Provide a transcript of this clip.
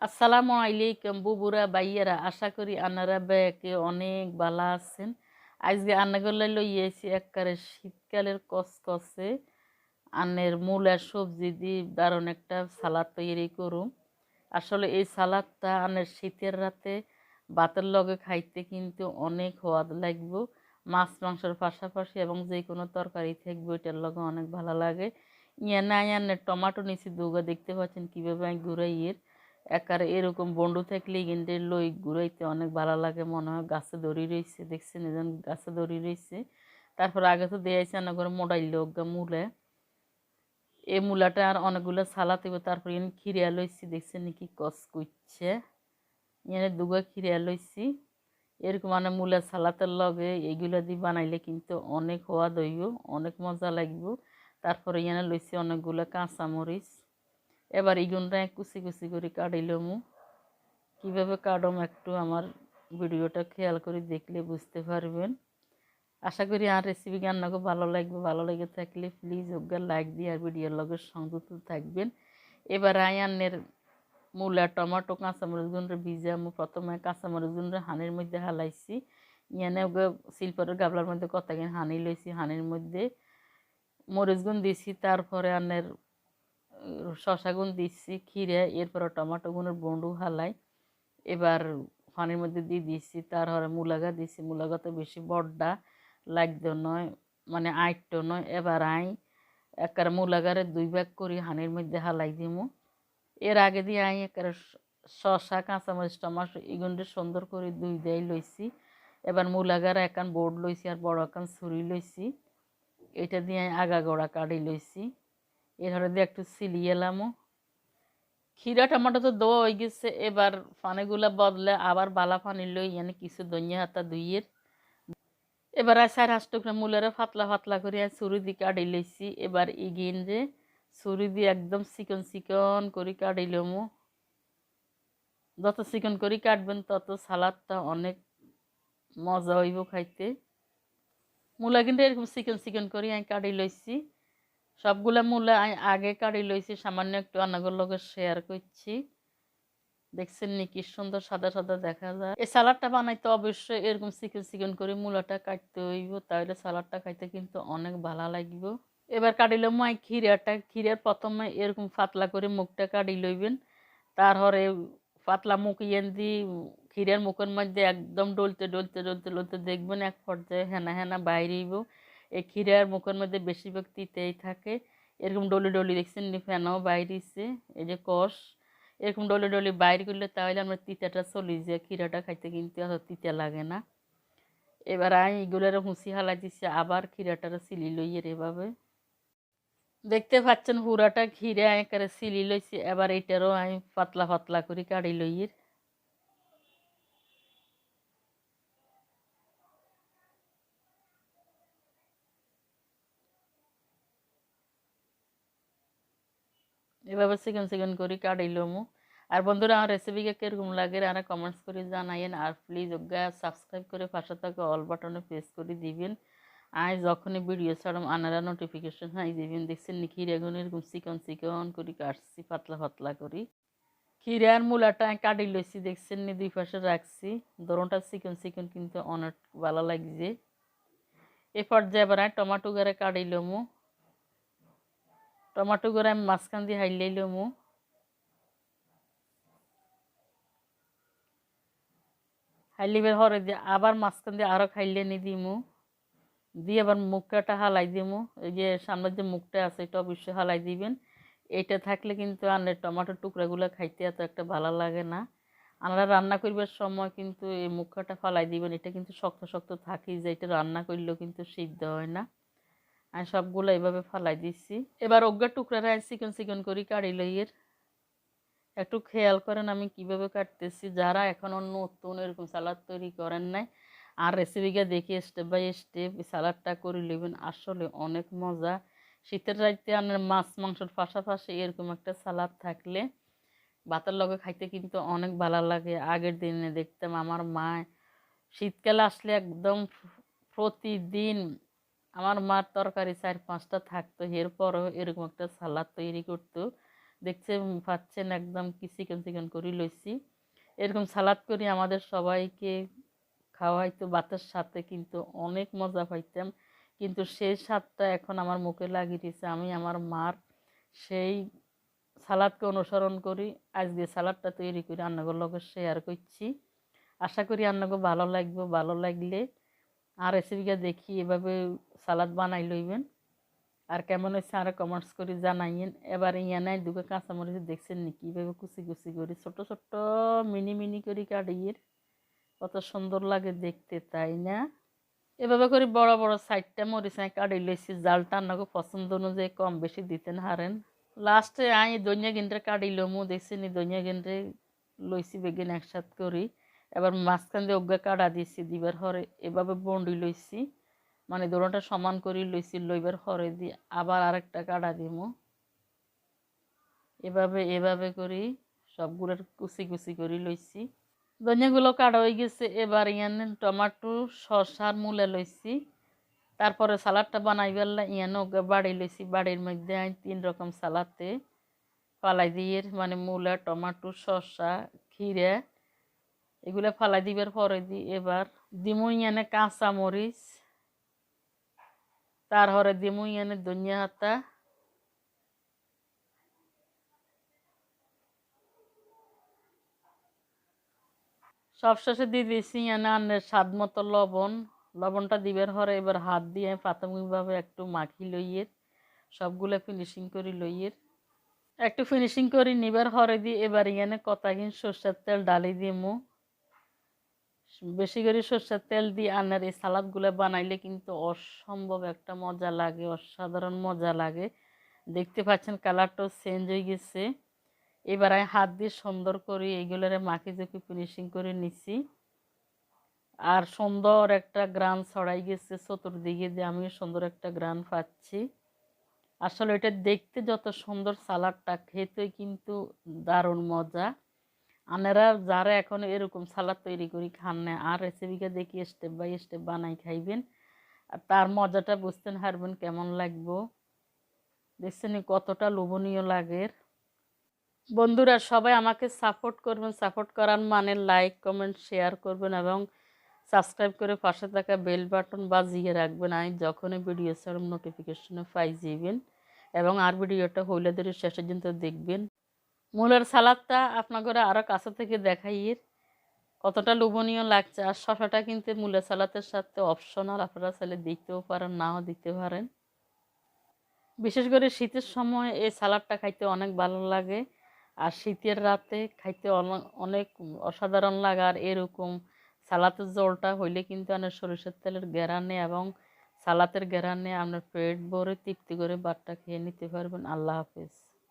আসসালামু আলাইকুম বুবুরা বাইয়েরা, আশা করি আনারা ব্যাকে অনেক ভালো আছেন। আজকে আন্নাগুলো লইয়েছি একবারে শীতকালের কসকসে আন্নের মূলার সবজি দিয়ে দারুণ একটা সালাদ তৈরি করুম। আসলে এই সালাদটা আন্নের শীতের রাতে ভাতের লগে খাইতে কিন্তু অনেক স্বাদ লাগবে। মাছ মাংসের পাশাপাশি এবং যে কোনো তরকারি থাকবে ওইটার লগে অনেক ভালো লাগে। ইয়ে নাই আন্নের টমাটো নিচে দুগা দেখতে পাচ্ছেন কীভাবে আমি ঘুরাইয়ের একার এরকম বন্ধু থাকলে কিন্তু লই ঘুরাইতে অনেক ভালো লাগে, মনে হয় গাছে দড়ি রয়েছে। দেখছেন এজন গাছে দড়ি রয়েছে। তারপর আগে তো দিয়েছে না করে মোডাইল গা মূলে এই মূলাটা আর অনেকগুলো সালাদ হইব। তারপর এনে খিরিয়া লইছি, দেখছেন নাকি কস করছে। এনে দুগা খিরিয়া লইছি। এরকম মানে মূলের সালাতের লগে এইগুলো দিয়ে বানাইলে কিন্তু অনেক স্বাদ হইব, অনেক মজা লাগব। তারপরে এনে লইছি অনেকগুলো কাঁচামরিচ। এবার ইগুনটা কুচি কুচি করে কাটিলমু। কীভাবে কাটম একটু আমার ভিডিওটা খেয়াল করে দেখলে বুঝতে পারবেন। আশা করি আর রেসিপি রান্নাকে ভালো লাগবে। ভালো লেগে থাকলে প্লিজ ওকে লাইক দিয়ে আর ভিডিওর লগে সংযুক্ত থাকবেন। এবার আয়ানের মূলা টমাটো কাঁচামরিচ গুণরে ভিজামু। প্রথমে কাঁচামরিচ গুণরে হানির মধ্যে হালাইছি। ইয়ানে ওকে শিল্পের গাবলার মধ্যে কতদিন হানি লইছি, হানির মধ্যে মরিচ গুণ দিছি। তারপরে আনের শশা গুণ দিচ্ছি খিরে, এরপরে টমাটো গুণের বন্ডু হালাই এবার পানির মধ্যে দিয়ে দিচ্ছি। তারপরে মূলাগা দিছি। মূলাগা তো বেশি বড্ডা লাগতো নয়, মানে আইটটো নয়। এবার একার মূলাগারে 2 ভাগ করি হানির মধ্যে হালাই দিমু। এর আগে দিয়ে একার শশা কাঁচামরিচ টমাটো এগুলো সুন্দর করে 2 দেয় লইছি। এবার মূলাগারে একান বোর্ড লইছি আর বড় একান ছুরি লইছি। এটা দিয়ে আগা গোড়া কাটি লইছি। এরপরে দিয়ে একটু সিলি এলামও। খিরা টমাটো তো দেওয়া হয়ে গেছে। এবার পানিগুলা বদলে আবার বালা পানি লই এনে কিছু ধনিয়া হাতা ধুইয়ের। এবার চার হাঁস টুকরা মূলেরা পাতলা পাতলা করে ছুরি দিয়ে কাটি লইছি। এবার ইগিন যে ছুরি দিয়ে একদম চিকন চিকন করে কাটি লমু। যত চিকন করে কাটবেন তত সালাদটা অনেক মজা হইব খাইতে। মূলা কিন্তু এরকম চিকন চিকন করে আমি কাটি লইছি। সবগুলা মূলা আমি আগে কাটি লইছি, সামান্য একটু আনাগর লগে শেয়ার করছি। দেখছেন নি কি সুন্দর সাদা সাদা দেখা যায়। এই সালাডটা বানাইতে অবশ্যই এরকম চিকন চিকন করে মূলাটা কাটতে হইব, তাহলে সালাডটা খাইতে কিন্তু অনেক ভালো লাগবে। এবার কাটিলাম মই খিরার প্রথমে এরকম পাতলা করে মুখটা কাটি লইবেন। তারপরে পাতলা মুখ ইয়েন দি খিরার মুখের মধ্যে একদম ডলতে ডলতে ডলতে ডলতে দেখবেন এক পর্যায়ে হেনা হেনা বাইরেইব। এই খিরার মুখের মধ্যে বেশিরভাগ তিতেই থাকে। এরকম ডলি ডলি দেখছেন নি ফেনাও বাইরেছে। এই যে কষ এরকম ডলে ডলে বাইর করলে তাহলে আমরা তিতাটা চলি যায়, খিরাটা খাইতে কিন্তু অত তিতা লাগে না। এবার আমি এগুলোর হুঁচি হালাই দিচ্ছি, আবার খিরাটারে সিলি লইয়ের এভাবে দেখতে পাচ্ছেন হুড়াটা ঘিরে একেবারে সিলি লইছি। এবার এটারও আমি পাতলা পাতলা করে কাটি লইয়ের। এভাবে চিকন চিকন করে কাটি লমু। আর বন্ধুরা আমার রেসিপিকে কিরকম লাগে আর কমেন্টস করে জানাইন। আর প্লিজ ওগা সাবস্ক্রাইব করে পাশে থাকা অল বাটনে প্রেস করে দিবেন। আর যখনই ভিডিও ছাড়াম আনারা নোটিফিকেশন হাই দিবেন। দেখছেন নি খিরে এখন এরকম চিকন চিকন করে কাটছি পাতলা পাতলা করি। খিরে আর মূলাটা কাটি লইছি, দেখছেন নি 2 পাশে রাখছি। দরনটা চিকন চিকন কিন্তু অনেক ভালো লাগছে। এ পর্যায়ে এবার টমাটো গারে কাটি লমু। টমাটো গারে আমি মাঝখান দিয়ে হাইলাই লমু। হাইলিবের হরে দিয়ে আবার মাঝখান দিয়ে আরো খাইলে নি দিমু। দিয়ে আবার মুখটা হালাই দিমু। এই যে সামনের যে মুখটা আছে এটা অবশ্যই হালাই দিবেন। এটা থাকলে কিন্তু আনের টমাটোর টুকরাগুলো খাইতে এত একটা ভালো লাগে না। আমরা রান্না করবার সময় কিন্তু এই মুখটা ফালাই দিবেন। এটা কিন্তু শক্ত শক্ত থাকি যে এটা রান্না করলেও কিন্তু সিদ্ধ হয় না। আমি সবগুলো এভাবে ফালাই দিচ্ছি। এবার অজ্ঞা টুকরাটা চিকন চিকন করে কাটি লইয়ের। একটু খেয়াল করেন আমি কিভাবে কাটতেছি। যারা এখনও নতুন এরকম সালাদ তৈরি করেন নাই আর রেসিপিকে দেখে স্টেপ বাই স্টেপ সালাদটা করে নেবেন, আসলে অনেক মজা। শীতের রাইতে আপনার মাছ মাংসর পাশাপাশি এরকম একটা সালাদ থাকলে ভাতের লগে খাইতে কিন্তু অনেক ভালো লাগে। আগের দিনে দেখতাম আমার মা শীতকালে আসলে একদম প্রতিদিন আমার মার তরকারি 4-5টা থাকতো, এরপরও এরকম একটা সালাদ তৈরি করতো। দেখতে পাচ্ছেন একদম কি চিকেন চিকেন করে লইছি। এরকম সালাদ করি আমাদের সবাইকে খাওয়াইতো ভাতের সাথে, কিন্তু অনেক মজা পাইতাম। কিন্তু সেই স্বাদটা এখন আমার মুখে লাগিয়ে দিয়েছে। আমি আমার মার সেই সালাদকে অনুসরণ করি, আজকে সালাদটা তৈরি করে রান্নাঘর লগে শেয়ার করছি। আশা করি রান্নাঘর ভালো লাগবে। ভালো লাগলে আর রেসিপিটা দেখি এভাবে সালাদ বানাই লইবেন। আর কেমন হয়েছে আর কমেন্টস করে জানাইয়েন। এবার ইয়ানাই দুটো কাঁচামরিচ দেখছেন নাকি এভাবে কুচি কুচি করে ছোট ছোট মিনি মিনি করে কাটিয়ে, কত সুন্দর লাগে দেখতে, তাই না? এভাবে করে বড় বড় সাইডটা মরিচ কাটি লইছি, জালটা আপনাকে পছন্দ অনুযায়ী কম বেশি দিতেন হারেন। লাস্টে আই দইয়া গেন্ডে কাটি লমু, দেখছি নি দইয়া গেন্ডে লইছি বেগেন একসাথ করি। এবার মাঝখান দিয়ে অজ্ঞা কাটা দিয়েছি দিবার হরে এভাবে বন্ডি লইছি, মানে দোনোটা সমান করে লইছি, লইবার হরে দিয়ে আবার আরেকটা কাটা দিমু। এভাবে এভাবে করি সবগুলোর কুচি কুচি করে লইছি। ধনিয়াগুলো কাটা হয়ে গেছে। এবার ইয়ানে টমাটো শসার মূলে লইছি। তারপরে সালাডটা বানাই ফেললাম, ইয়ানো বাড়ি লইছি। বাড়ির মধ্যে আমি 3 রকম সালাদে ফালাই দিয়ে, মানে মূলা, টমাটো, শসা, খিরা এগুলো ফালাই দিবার পরে দিই। এবার দিমু ইয়ানে কাঁচা মরিচ, তার হরে দিমু ইয়ানে ধনিয়া পাতা, সবশেষে দিয়ে দিয়েছি ইয়ানে আন্নের স্বাদ মতো লবণ। লবণটা দিবার হরে এবার হাত দিয়ে প্রাথমিকভাবে একটু মাখি লইয়ে সবগুলো ফিনিশিং করি লইয়ের, একটু ফিনিশিং করি নিবার হরে দিয়ে এবার ইয়ানে কতকিন সর্ষের তেল ডালি দিমু। বেশি করে সর্ষের তেল দিয়ে আন্নার এই সালাদগুলো বানাইলে কিন্তু অসম্ভব একটা মজা লাগে, অসাধারণ মজা লাগে। দেখতে পাচ্ছেন কালারটাও চেঞ্জ হয়ে গেছে। এবার আমি হাত দিয়ে সুন্দর করে এইগুলোরে মাখি চুকি ফিনিশিং করে নিছি। আর সুন্দর একটা গ্রান ছড়াই গেছে চতুর্দিকে দিয়ে, আমিও সুন্দর একটা গ্রান পাচ্ছি। আসলে এটা দেখতে যত সুন্দর, সালাডটা খেতে কিন্তু দারুণ মজা। আপনারা যারা এখন এরকম সালাদ তৈরি করি খান না, আর রেসিপিটা দেখি স্টেপ বাই স্টেপ বানাই খাইবেন, আর তার মজাটা বুঝতেন পারবেন কেমন লাগবো। দেখছেন কতটা লোভনীয় লাগে। বন্ধুরা সবাই আমাকে সাপোর্ট করবেন, সাপোর্ট করার মানে লাইক কমেন্ট শেয়ার করবেন এবং সাবস্ক্রাইব করে পাশে থাকা বেল বাটন বাজিয়ে রাখবেন। আমি যখনই ভিডিও ছাড়ব নোটিফিকেশনে পাই যাবেন, এবং আর ভিডিওটা হইলে ধরে শেষ পর্যন্ত দেখবেন। মূলের সালাদটা আপনাদের আরও কাছে থেকে দেখাইয়ে কতটা লোভনীয় লাগছে। আর শসাটা কিন্তু মূলের সালাদের সাথে অপশনাল, আপনারা চাইলে দিতেও পারেন নাও দিতে পারেন। বিশেষ করে শীতের সময় এই সালাডটা খাইতে অনেক ভালো লাগে, আর শীতের রাতে খাইতে অনেক অসাধারণ লাগে। আর এরকম সালাদের জলটা হইলে কিন্তু আপনার সরিষার তেলের ঘেরানে এবং সালাদের ঘেরানে আপনার পেট ভরে তৃপ্তি করে ভাতটা খেয়ে নিতে পারবেন। আল্লাহ হাফেজ।